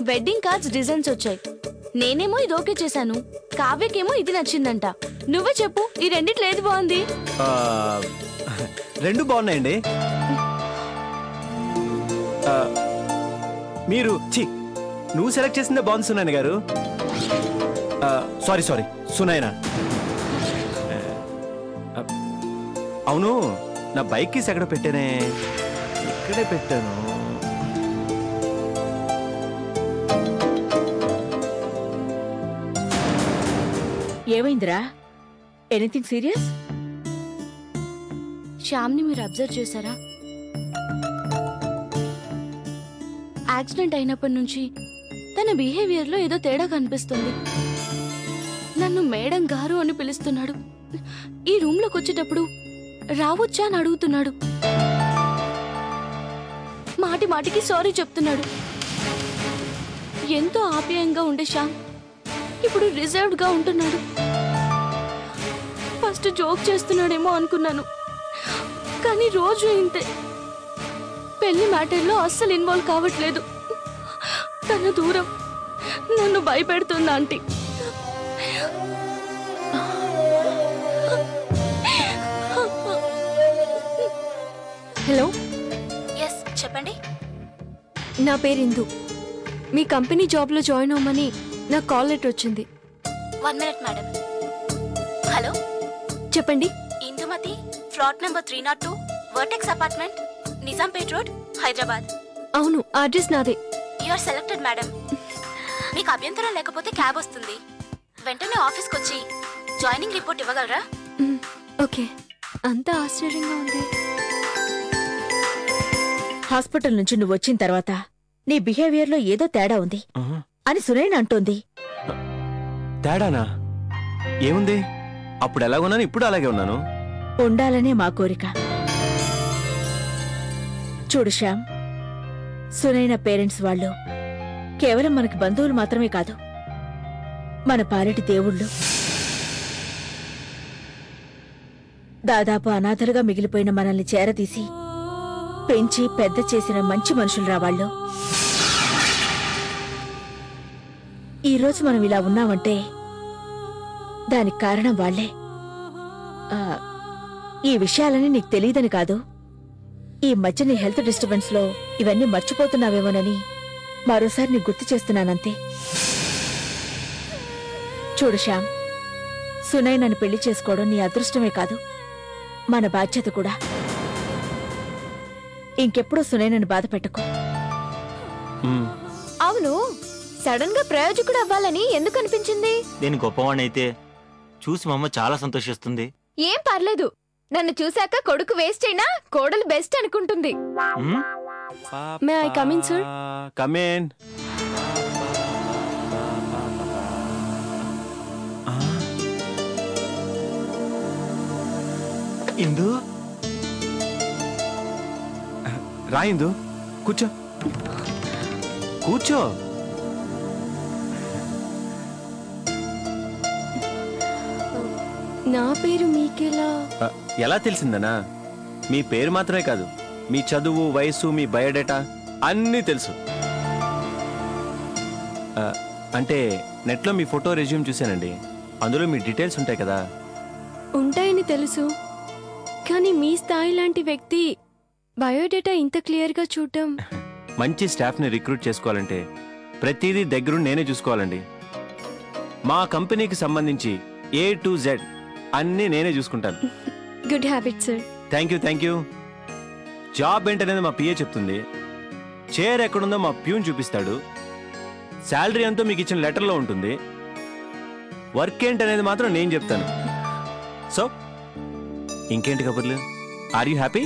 Wedding cards designs వచ్చాయి. నేనేమో ఇది ఓకే చేశాను, కావ్యకేమో ఇది నచ్చిందంట. నువ్వే చెప్పు, ఈ రెండిట్లో ఏది బాగుంది? రెండు బాగున్నాయండి. మీరు నువ్వు సెలెక్ట్ చేసిందే బాగుంది సునైన గారు. సారీ సునైనా. అవును, నా బైక్ కీస్ ఎక్కడ పెట్టానే? ఇక్కడే పెట్టాను. ఏమైందిరా? Anything serious? శ్యామ్ని మీరు అబ్జర్వ్ చేశారా? యాక్సిడెంట్ అయినప్పటి నుంచి తన బిహేవియర్ లో ఏదో తేడా కనిపిస్తుంది. నన్ను మేడం గారు అని పిలుస్తున్నాడు. ఈ రూమ్ లోకి వచ్చేటప్పుడు రావచ్చా అని అడుగుతున్నాడు. మాటి మాటికి సారీ చెప్తున్నాడు. ఎంతో ఆప్యాయంగా ఉండే శ్యామ్ ఇప్పుడు రిజర్వ్డ్ గా ఉంటున్నాడు. ఫస్ట్ జోక్ చేస్తున్నాడేమో అనుకున్నాను, కానీ రోజు ఇంతే. పెళ్లి మ్యాటర్లో అస్సలు ఇన్వాల్వ్ కావట్లేదు. తన దూరం నన్ను భయపెడుతుంది ఆంటీ. హలో. ఎస్ చెప్పండి. నా పేరు ఇందు. మీ కంపెనీ జాబ్లో జాయిన్ అవ్వమని నాకు కాల్ లెటర్ వచ్చింది. 1 minute మేడం. హలో చెప్పండి. Indumathi, flat number 302, Vertex apartment, Nizampet road, Hyderabad. అవును, అడ్రస్ నాదే. You are selected madam. మీకు అభ్యంతరం లేకపోతే క్యాబ్ వస్తుంది. వెంటనే ఆఫీస్కి వచ్చి జాయినింగ్ రిపోర్ట్ ఇవ్వగలరా? ఓకే. అంతా ఆశ్చర్యంగా ఉంది. హాస్పిటల్ నుంచి నువ్వు వచ్చిన తర్వాత నీ బిహేవియర్ లో ఏదో తేడా ఉంది అని సునైన అంటోంది. తేడానా? ఏముంది? అప్పుడు ఎలా ఉన్నాను, ఇప్పుడు అలాగే ఉన్నాను. ఉండాలనే మా కోరిక. చూడు శ్యామ్, సునైన పేరెంట్స్ వాళ్ళు కేవలం మనకి బంధువులు మాత్రమే కాదు, మన పాలిటి దేవుళ్ళు. దాదాపు అనాథలుగా మిగిలిపోయిన మనల్ని చేరదీసి పెంచి పెద్ద చేసిన మంచి మనుషులు రావాళ్ళు. ఈరోజు మనం ఇలా ఉన్నామంటే దానికి కారణం వాళ్లే. ఈ విషయాలని నీకు తెలియదని కాదు, ఈ మధ్య నీ హెల్త్ డిస్టర్బెన్స్ లో ఇవన్నీ మర్చిపోతున్నావేమోనని మరోసారి నీకు గుర్తు చేస్తున్నానంతే. చూడు శ్యామ్, సునయ్ నన్ను పెళ్లి చేసుకోవడం నీ అదృష్టమే కాదు, మన బాధ్యత కూడా. ఇంకెప్పుడూ సునయ్ నన్ను బాధ పెట్టకు. అవును, సడన్ గా ప్రయోజకుడు అవ్వాలని ఎందుకు అనిపించింది? నేను గొప్పవాణ్ణైతే చూసి మా అమ్మ చాలా సంతోషిస్తుంది. ఏం పర్లేదు, నన్ను చూశాక కొడుకు వేస్ట్ అయినా కోడలు బెస్ట్ అనుకుంటుంది. May I come in sir? Come in. Indu, రా ఇందు, కూర్చో కూర్చో. నా పేరు మీకెలా? ఎలా తెలిసిందనా? మీ పేరు మాత్రమే కాదు, మీ చదువు, వయసు, మీ బయోడేటా అన్నీ తెలుసు. అంటే నెట్లో మీ ఫోటో, రెజ్యూమ్ చూశానండి. అందులో మీ డీటెయిల్స్ ఉంటాయి కదా. ఉంటాయని తెలుసు, కానీ మీ స్థాయి లాంటి వ్యక్తి బయోడేటా ఇంత క్లియర్ గా చూడటం. మంచి స్టాఫ్ ని రిక్రూట్ చేసుకోవాలంటే ప్రతిదీ దగ్గరుండి నేనే చూసుకోవాలండి. మా కంపెనీకి సంబంధించి A to Z అన్నీ నేనే చూసుకుంటాను. Good habit sir. Thank you. Job ఏంటనేది మా పిఏ చెప్తుంది, చైర్ ఎక్కడుందో మా ప్యూన్ చూపిస్తాడు, శాలరీ ఎంతో మీకు ఇచ్చిన లెటర్లో ఉంటుంది, వర్క్ ఏంటనేది మాత్రం నేను చెప్తాను. సో ఇంకేంటి కబుర్లు? Are you happy?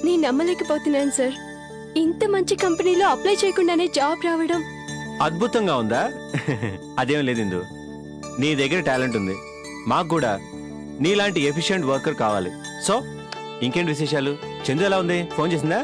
నేను నమ్మలేకపోతున్నాను సార్, ఇంత మంచి కంపెనీలో అప్లై చేయకుండానే జాబ్ రావడం. అద్భుతంగా ఉందా? అదేం లేదు ఇందు, నీ దగ్గర టాలెంట్ ఉంది, మాకు కూడా నీలాంటి ఎఫిషియెంట్ వర్కర్ కావాలి. సో ఇంకేంటి విశేషాలు? చందు ఎలా ఉంది? ఫోన్ చేసిందా?